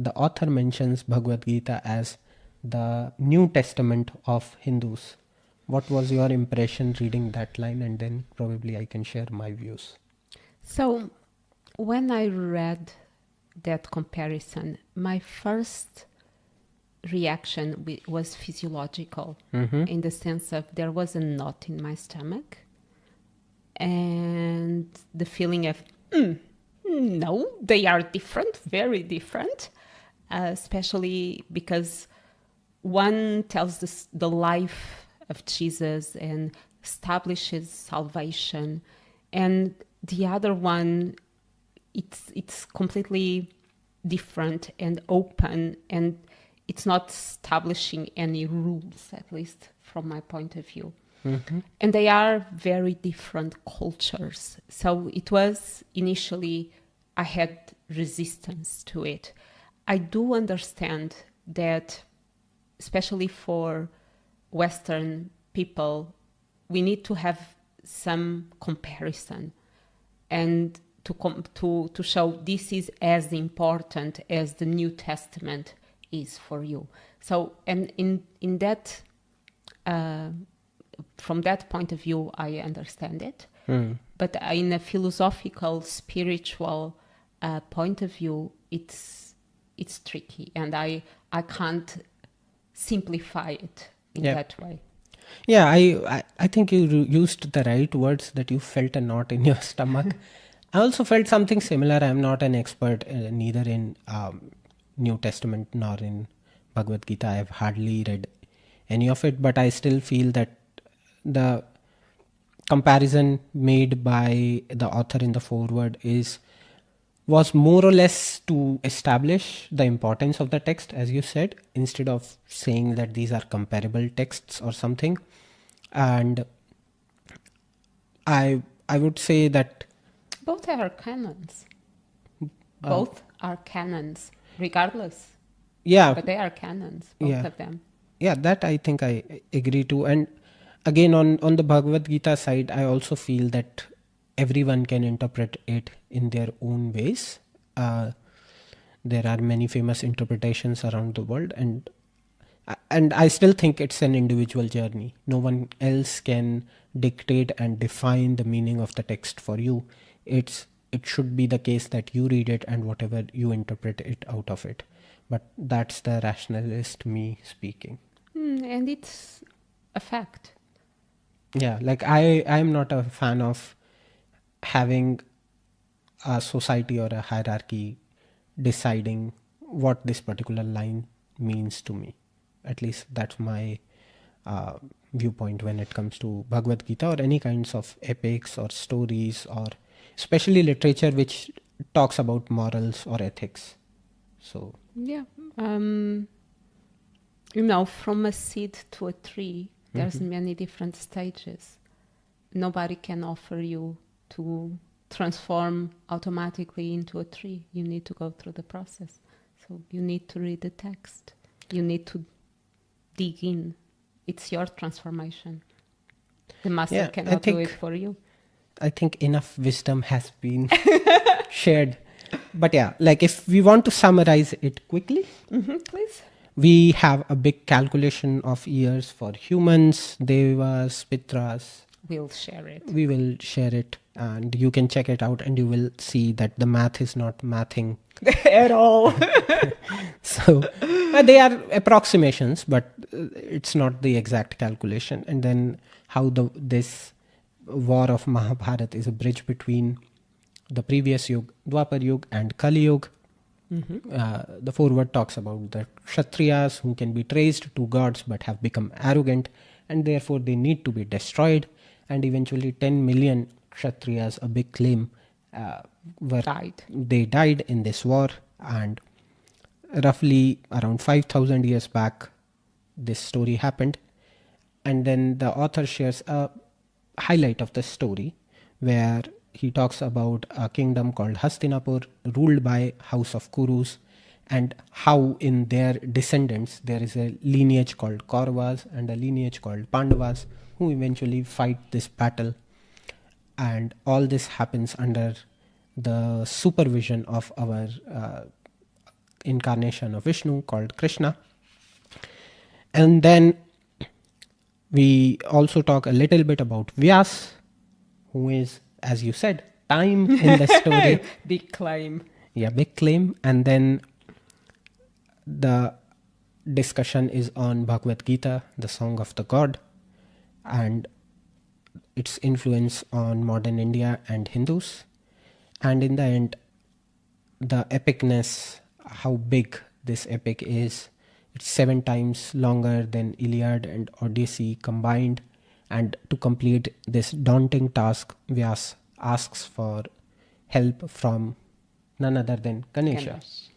the author mentions Bhagavad Gita as the New Testament of Hindus. What was your impression reading that line? And then probably I can share my views. So when I read that comparison, my first reaction was physiological, in the sense of there was a knot in my stomach and the feeling of, no, they are different, very different, especially because one tells the life of Jesus and establishes salvation, and the other one, it's completely different and open, and it's not establishing any rules, at least from my point of view. And they are very different cultures. So it was initially, I had resistance to it. I do understand that, especially for Western people, we need to have some comparison and to show this is as important as the New Testament is for you. So, and in that, from that point of view, I understand it. But in a philosophical, spiritual point of view, it's tricky, and I can't simplify it in that way. Yeah, I think you used the right words, that you felt a knot in your stomach. I also felt something similar. I'm not an expert neither in New Testament nor in Bhagavad Gita. I've hardly read any of it, but I still feel that the comparison made by the author in the foreword was more or less to establish the importance of the text, as you said, instead of saying that these are comparable texts or something. And I would say that both are canons. Both are canons, regardless. Yeah. But they are canons, both of them. Yeah, that I think I agree to. And again, on the Bhagavad Gita side, I also feel that everyone can interpret it in their own ways. There are many famous interpretations around the world, and I still think it's an individual journey. No one else can dictate and define the meaning of the text for you. It should be the case that you read it and whatever you interpret it out of it. But that's the rationalist me speaking. And it's a fact. Yeah, like I'm not a fan of having a society or a hierarchy deciding what this particular line means to me. At least that's my viewpoint when it comes to Bhagavad Gita or any kinds of epics or stories, or especially literature which talks about morals or ethics. So yeah, from a seed to a tree, there's many different stages. Nobody can offer you to transform automatically into a tree. You need to go through the process. So you need to read the text. You need to dig in. It's your transformation. The master cannot do it for you. I think enough wisdom has been shared. But yeah, like if we want to summarize it quickly, please. We have a big calculation of years for humans, devas, pitras. We'll share it. We will share it, and you can check it out, and you will see that the math is not mathing at all. So they are approximations, but it's not the exact calculation. And then how this war of Mahabharat is a bridge between the previous Yug, Dwapar Yug, and Kali Yug. The foreword talks about the Kshatriyas who can be traced to gods but have become arrogant, and therefore they need to be destroyed. And eventually 10 million Kshatriyas, a big claim, they died in this war. And roughly around 5,000 years back, this story happened. And then the author shares a highlight of the story where he talks about a kingdom called Hastinapur, ruled by House of Kurus, and how in their descendants there is a lineage called Kauravas and a lineage called Pandavas, who eventually fight this battle. And all this happens under the supervision of our incarnation of Vishnu called Krishna. And then we also talk a little bit about Vyas, who is, as you said, time in the story. Big claim. Yeah, big claim. And then the discussion is on Bhagavad Gita, the song of the god, and its influence on modern India and Hindus. And in the end, the epicness, how big this epic is. It's 7 times longer than Iliad and Odyssey combined. And to complete this daunting task, Vyas asks for help from none other than Ganesha. Ganesh.